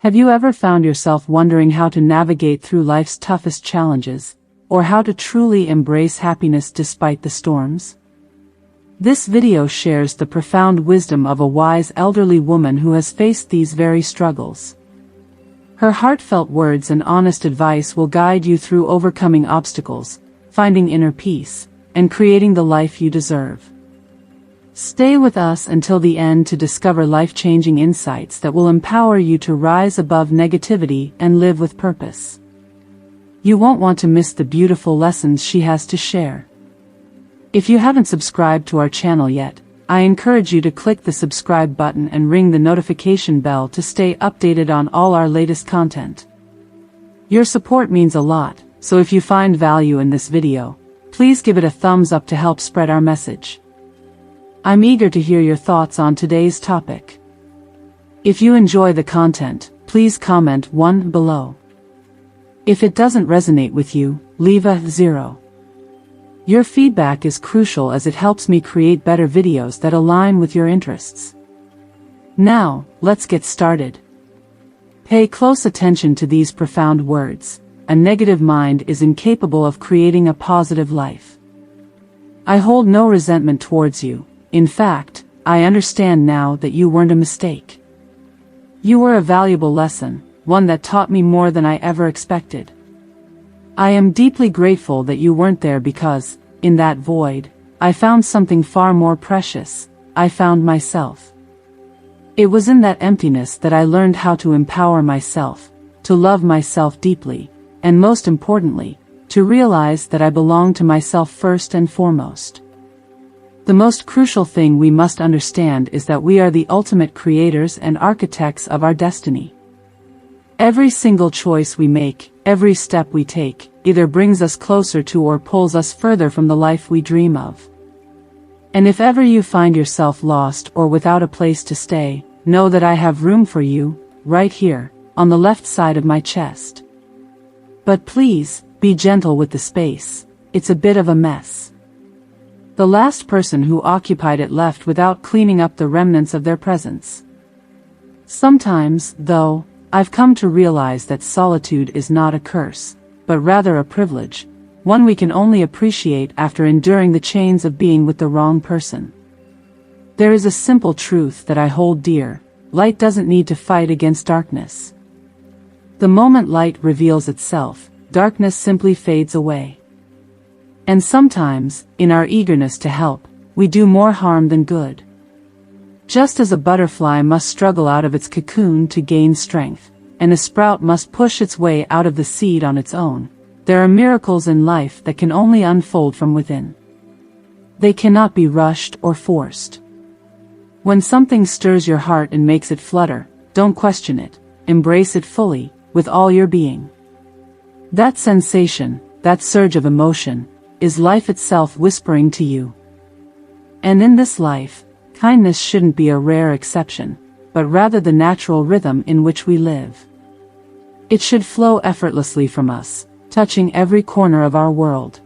Have you ever found yourself wondering how to navigate through life's toughest challenges, or how to truly embrace happiness despite the storms? This video shares the profound wisdom of a wise elderly woman who has faced these very struggles. Her heartfelt words and honest advice will guide you through overcoming obstacles, finding inner peace, and creating the life you deserve. Stay with us until the end to discover life-changing insights that will empower you to rise above negativity and live with purpose. You won't want to miss the beautiful lessons she has to share. If you haven't subscribed to our channel yet, I encourage you to click the subscribe button and ring the notification bell to stay updated on all our latest content. Your support means a lot, so if you find value in this video, please give it a thumbs up to help spread our message. I'm eager to hear your thoughts on today's topic. If you enjoy the content, please comment 1 below. If it doesn't resonate with you, leave a 0. Your feedback is crucial as it helps me create better videos that align with your interests. Now, let's get started. Pay close attention to these profound words. A negative mind is incapable of creating a positive life. I hold no resentment towards you. In fact, I understand now that you weren't a mistake. You were a valuable lesson, one that taught me more than I ever expected. I am deeply grateful that you weren't there because, in that void, I found something far more precious. I found myself. It was in that emptiness that I learned how to empower myself, to love myself deeply, and most importantly, to realize that I belong to myself first and foremost. The most crucial thing we must understand is that we are the ultimate creators and architects of our destiny. Every single choice we make, every step we take, either brings us closer to or pulls us further from the life we dream of. And if ever you find yourself lost or without a place to stay, know that I have room for you, right here, on the left side of my chest. But please, be gentle with the space, it's a bit of a mess. The last person who occupied it left without cleaning up the remnants of their presence. Sometimes, though, I've come to realize that solitude is not a curse, but rather a privilege, one we can only appreciate after enduring the chains of being with the wrong person. There is a simple truth that I hold dear: light doesn't need to fight against darkness. The moment light reveals itself, darkness simply fades away. And sometimes, in our eagerness to help, we do more harm than good. Just as a butterfly must struggle out of its cocoon to gain strength, and a sprout must push its way out of the seed on its own, there are miracles in life that can only unfold from within. They cannot be rushed or forced. When something stirs your heart and makes it flutter, don't question it, embrace it fully, with all your being. That sensation, that surge of emotion, is life itself whispering to you. And in this life, kindness shouldn't be a rare exception, but rather the natural rhythm in which we live. It should flow effortlessly from us, touching every corner of our world.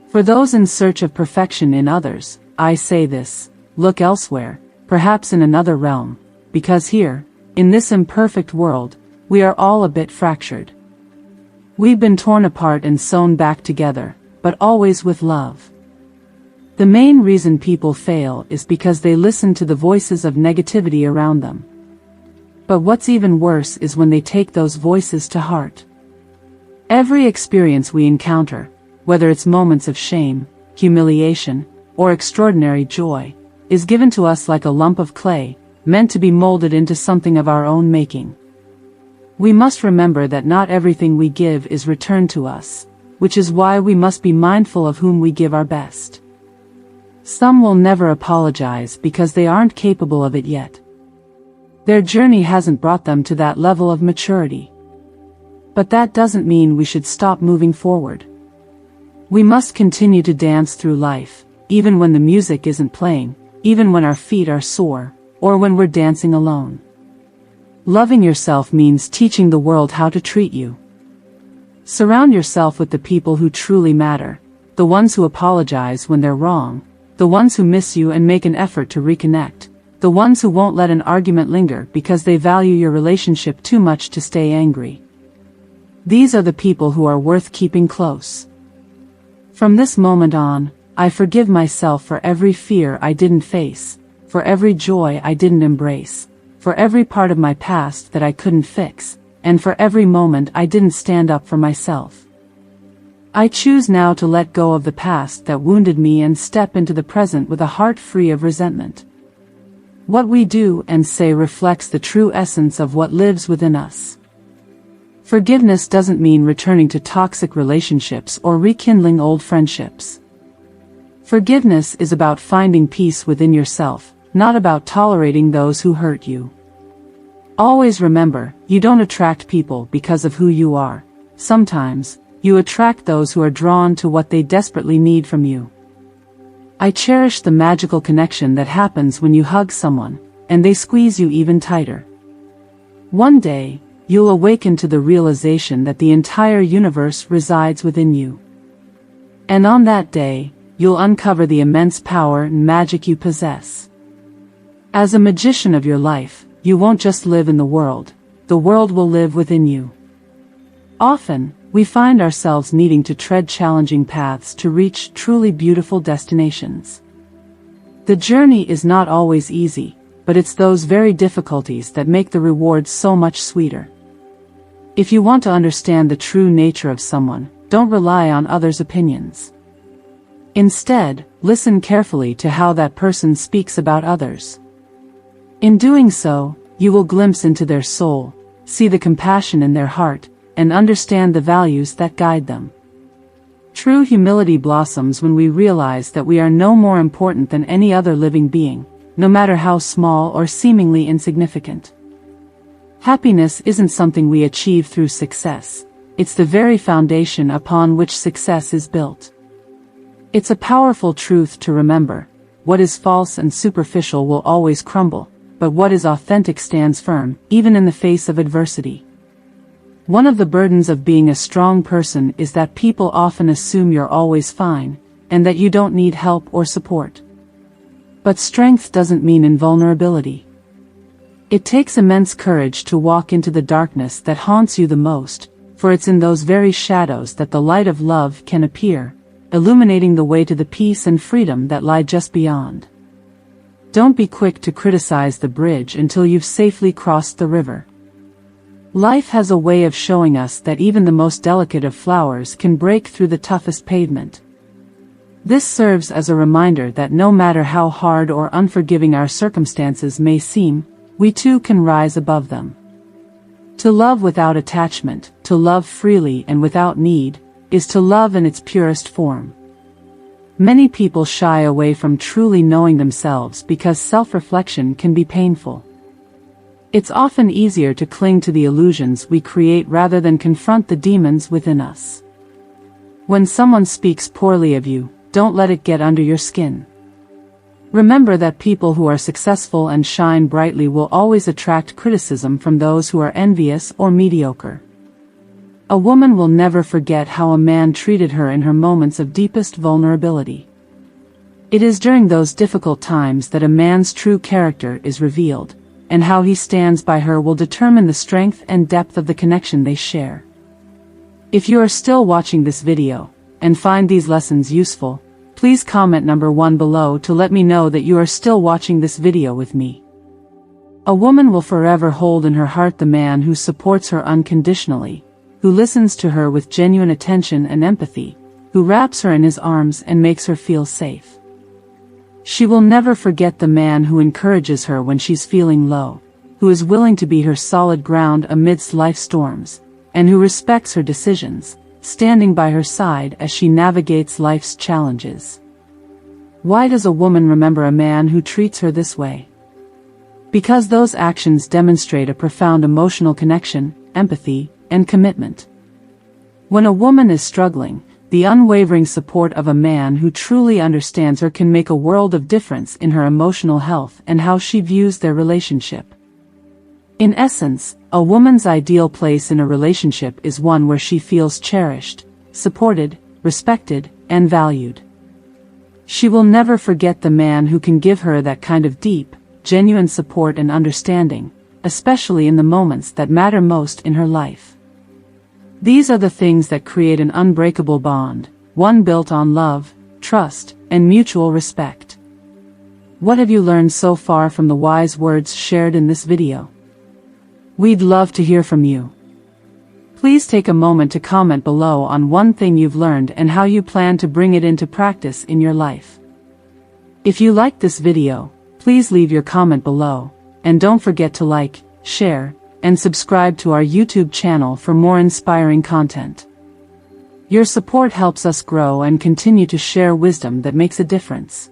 For those in search of perfection in others, I say this: look elsewhere, perhaps in another realm, because here, in this imperfect world, we are all a bit fractured. We've been torn apart and sewn back together, but always with love. The main reason people fail is because they listen to the voices of negativity around them. But what's even worse is when they take those voices to heart. Every experience we encounter, whether it's moments of shame, humiliation, or extraordinary joy, is given to us like a lump of clay, meant to be molded into something of our own making. We must remember that not everything we give is returned to us, which is why we must be mindful of whom we give our best. Some will never apologize because they aren't capable of it yet. Their journey hasn't brought them to that level of maturity. But that doesn't mean we should stop moving forward. We must continue to dance through life, even when the music isn't playing, even when our feet are sore, or when we're dancing alone. Loving yourself means teaching the world how to treat you. Surround yourself with the people who truly matter, the ones who apologize when they're wrong, the ones who miss you and make an effort to reconnect, the ones who won't let an argument linger because they value your relationship too much to stay angry. These are the people who are worth keeping close. From this moment on, I forgive myself for every fear I didn't face, for every joy I didn't embrace, for every part of my past that I couldn't fix, and for every moment I didn't stand up for myself. I choose now to let go of the past that wounded me and step into the present with a heart free of resentment. What we do and say reflects the true essence of what lives within us. Forgiveness doesn't mean returning to toxic relationships or rekindling old friendships. Forgiveness is about finding peace within yourself, not about tolerating those who hurt you. Always remember, you don't attract people because of who you are. Sometimes, you attract those who are drawn to what they desperately need from you. I cherish the magical connection that happens when you hug someone, and they squeeze you even tighter. One day, you'll awaken to the realization that the entire universe resides within you. And on that day, you'll uncover the immense power and magic you possess. As a magician of your life, you won't just live in the world will live within you. Often, we find ourselves needing to tread challenging paths to reach truly beautiful destinations. The journey is not always easy, but it's those very difficulties that make the rewards so much sweeter. If you want to understand the true nature of someone, don't rely on others' opinions. Instead, listen carefully to how that person speaks about others. In doing so, you will glimpse into their soul, see the compassion in their heart, and understand the values that guide them. True humility blossoms when we realize that we are no more important than any other living being, no matter how small or seemingly insignificant. Happiness isn't something we achieve through success, it's the very foundation upon which success is built. It's a powerful truth to remember: what is false and superficial will always crumble, but what is authentic stands firm, even in the face of adversity. One of the burdens of being a strong person is that people often assume you're always fine, and that you don't need help or support. But strength doesn't mean invulnerability. It takes immense courage to walk into the darkness that haunts you the most, for it's in those very shadows that the light of love can appear, illuminating the way to the peace and freedom that lie just beyond. Don't be quick to criticize the bridge until you've safely crossed the river. Life has a way of showing us that even the most delicate of flowers can break through the toughest pavement. This serves as a reminder that no matter how hard or unforgiving our circumstances may seem, we too can rise above them. To love without attachment, to love freely and without need, is to love in its purest form. Many people shy away from truly knowing themselves because self-reflection can be painful. It's often easier to cling to the illusions we create rather than confront the demons within us. When someone speaks poorly of you, don't let it get under your skin. Remember that people who are successful and shine brightly will always attract criticism from those who are envious or mediocre. A woman will never forget how a man treated her in her moments of deepest vulnerability. It is during those difficult times that a man's true character is revealed, and how he stands by her will determine the strength and depth of the connection they share. If you are still watching this video, and find these lessons useful, please comment number 1 below to let me know that you are still watching this video with me. A woman will forever hold in her heart the man who supports her unconditionally, who listens to her with genuine attention and empathy, who wraps her in his arms and makes her feel safe. She will never forget the man who encourages her when she's feeling low, who is willing to be her solid ground amidst life's storms, and who respects her decisions, standing by her side as she navigates life's challenges. Why does a woman remember a man who treats her this way? Because those actions demonstrate a profound emotional connection, empathy, and commitment. When a woman is struggling, the unwavering support of a man who truly understands her can make a world of difference in her emotional health and how she views their relationship. In essence, a woman's ideal place in a relationship is one where she feels cherished, supported, respected, and valued. She will never forget the man who can give her that kind of deep, genuine support and understanding, especially in the moments that matter most in her life. These are the things that create an unbreakable bond, one built on love, trust, and mutual respect. What have you learned so far from the wise words shared in this video? We'd love to hear from you. Please take a moment to comment below on one thing you've learned and how you plan to bring it into practice in your life. If you liked this video, please leave your comment below, and don't forget to like, share, and subscribe to our YouTube channel for more inspiring content. Your support helps us grow and continue to share wisdom that makes a difference.